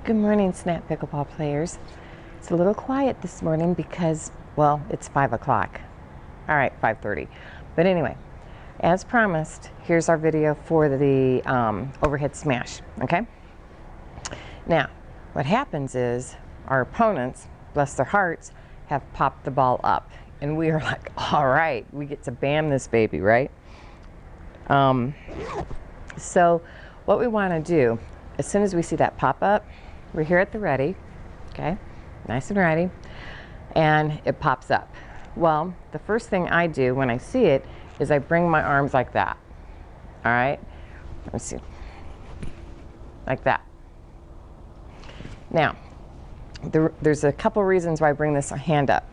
Good morning, Snap Pickleball players. It's a little quiet this morning because, well, it's 5 o'clock. All right, 5:30. But anyway, as promised, here's our video for the overhead smash, okay? Now, what happens is our opponents, bless their hearts, have popped the ball up. And we are like, all right, we get to bam this baby, right? So what we want to do, as soon as we see that pop up, we're here at the ready, okay? Nice and ready. And it pops up. Well, the first thing I do when I see it is I bring my arms like that. All right? Let's see. Like that. Now, there's a couple reasons why I bring this hand up.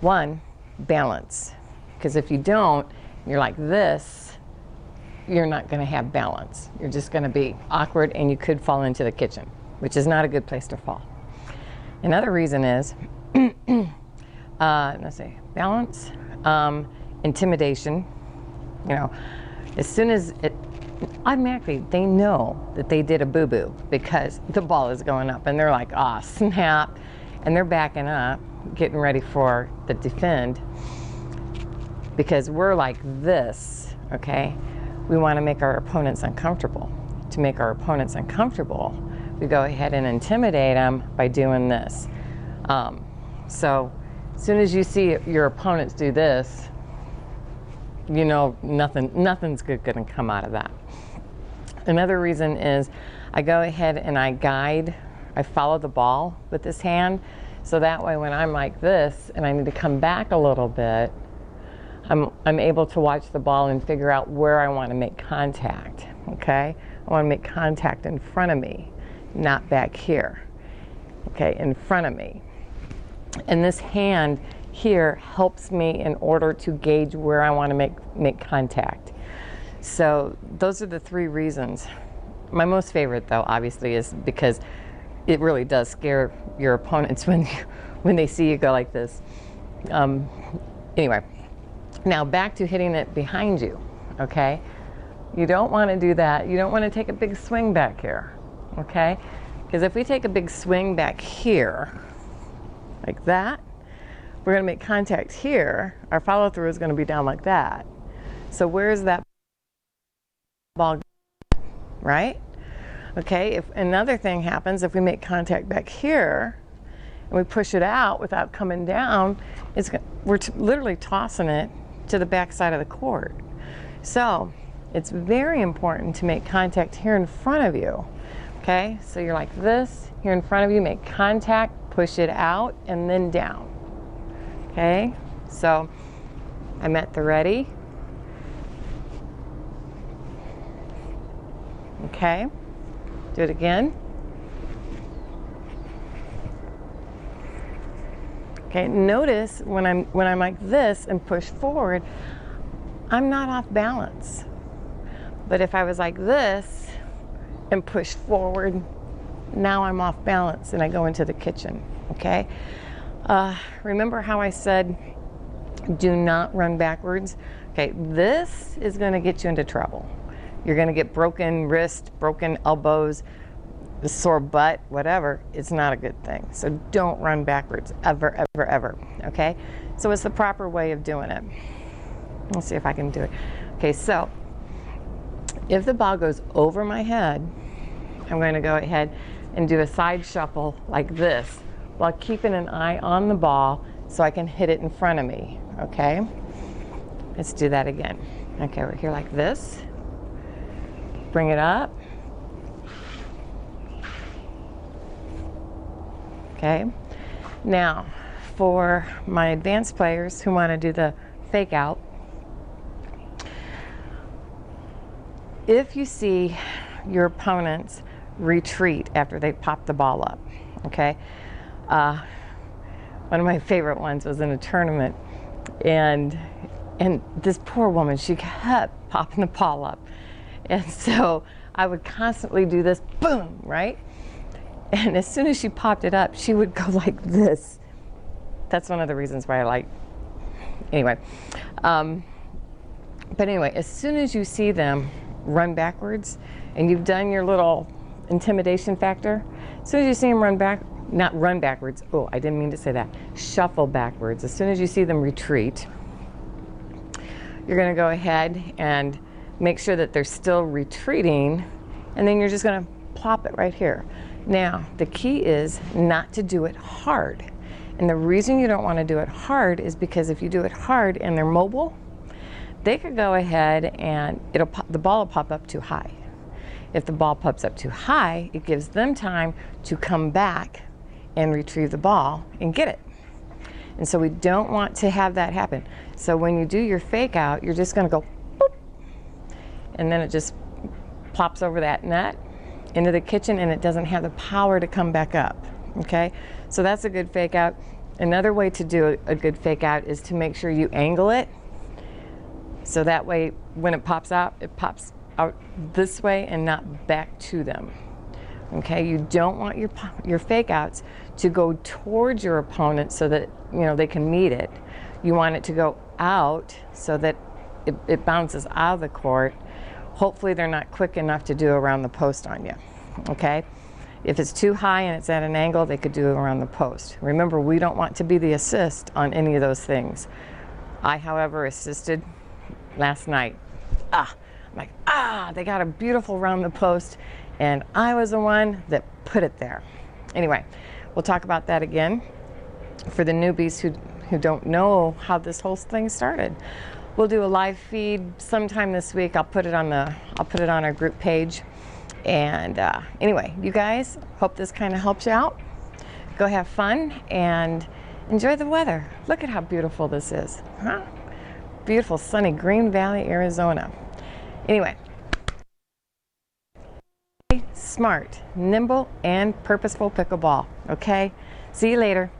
One, balance. Because if you don't, you're like this, you're not going to have balance. You're just going to be awkward and you could fall into the kitchen, which is not a good place to fall. Another reason is, let's see, balance, intimidation. You know, as soon as it, automatically they know that they did a boo-boo because the ball is going up and they're like, ah, snap, and they're backing up, getting ready for the defend because we're like this, okay? We want to make our opponents uncomfortable. To make our opponents uncomfortable, we go ahead and intimidate them by doing this. So as soon as you see your opponents do this, you know nothing's good going to come out of that. Another reason is I go ahead and I follow the ball with this hand, so that way when I'm like this and I need to come back a little bit, I'm able to watch the ball and figure out where I want to make contact, okay? I want to make contact in front of me, not back here, okay, in front of me. And this hand here helps me in order to gauge where I want to make contact. So those are the three reasons. My most favorite, though, obviously, is because it really does scare your opponents when they see you go like this. Anyway. Now back to hitting it behind you, okay? You don't want to do that. You don't want to take a big swing back here, okay? Because if we take a big swing back here, like that, we're going to make contact here. Our follow through is going to be down like that. So where's that ball, right? Okay, if another thing happens, if we make contact back here, and we push it out without coming down, we're literally tossing it to the back side of the court. So it's very important to make contact here in front of you. Okay, so you're like this, here in front of you, make contact, push it out, and then down. Okay, so I'm at the ready. Okay, do it again. Okay, notice when I'm like this and push forward, I'm not off balance. But if I was like this and push forward, now I'm off balance and I go into the kitchen, okay? Remember how I said, do not run backwards? Okay, this is gonna get you into trouble. You're gonna get broken wrist, broken elbows, the sore butt, whatever. It's not a good thing. So don't run backwards, ever, ever, ever, okay? So it's the proper way of doing it. Let's see if I can do it. Okay, so if the ball goes over my head, I'm going to go ahead and do a side shuffle like this while keeping an eye on the ball so I can hit it in front of me, okay? Let's do that again. Okay, we're here like this. Bring it up. Okay, now for my advanced players who want to do the fake out, if you see your opponents retreat after they pop the ball up, okay, one of my favorite ones was in a tournament, and this poor woman, she kept popping the ball up, and so I would constantly do this, boom, right? And as soon as she popped it up, she would go like this. That's one of the reasons why I like, anyway. But anyway, as soon as you see them run backwards and you've done your little intimidation factor, As soon as you see them run back, not run backwards, oh, I didn't mean to say that, shuffle backwards. As soon as you see them retreat, you're going to go ahead and make sure that they're still retreating, and then you're just going to plop it right here. Now, the key is not to do it hard. And the reason you don't want to do it hard is because if you do it hard and they're mobile, they could go ahead and the ball will pop up too high. If the ball pops up too high, it gives them time to come back and retrieve the ball and get it. And so we don't want to have that happen. So when you do your fake out, you're just going to go boop, and then it just plops over that net into the kitchen, and it doesn't have the power to come back up. Okay, so that's a good fake out. Another way to do a good fake out is to make sure you angle it, so that way when it pops out this way and not back to them. Okay, you don't want your fake outs to go towards your opponent so that they can meet it. You want it to go out so that it bounces out of the court. Hopefully they're not quick enough to do around the post on you. Okay, if it's too high and it's at an angle, they could do it around the post. Remember, we don't want to be the assist on any of those things. I, however, assisted last night. I'm like, they got a beautiful round the post, and I was the one that put it there. Anyway, we'll talk about that again for the newbies who don't know how this whole thing started. We'll do a live feed sometime this week. I'll put it on our group page. And anyway, you guys, hope this kind of helps you out. Go have fun and enjoy the weather. Look at how beautiful this is, huh? Beautiful, sunny Green Valley, Arizona. Anyway, smart, nimble, and purposeful pickleball. Okay, see you later.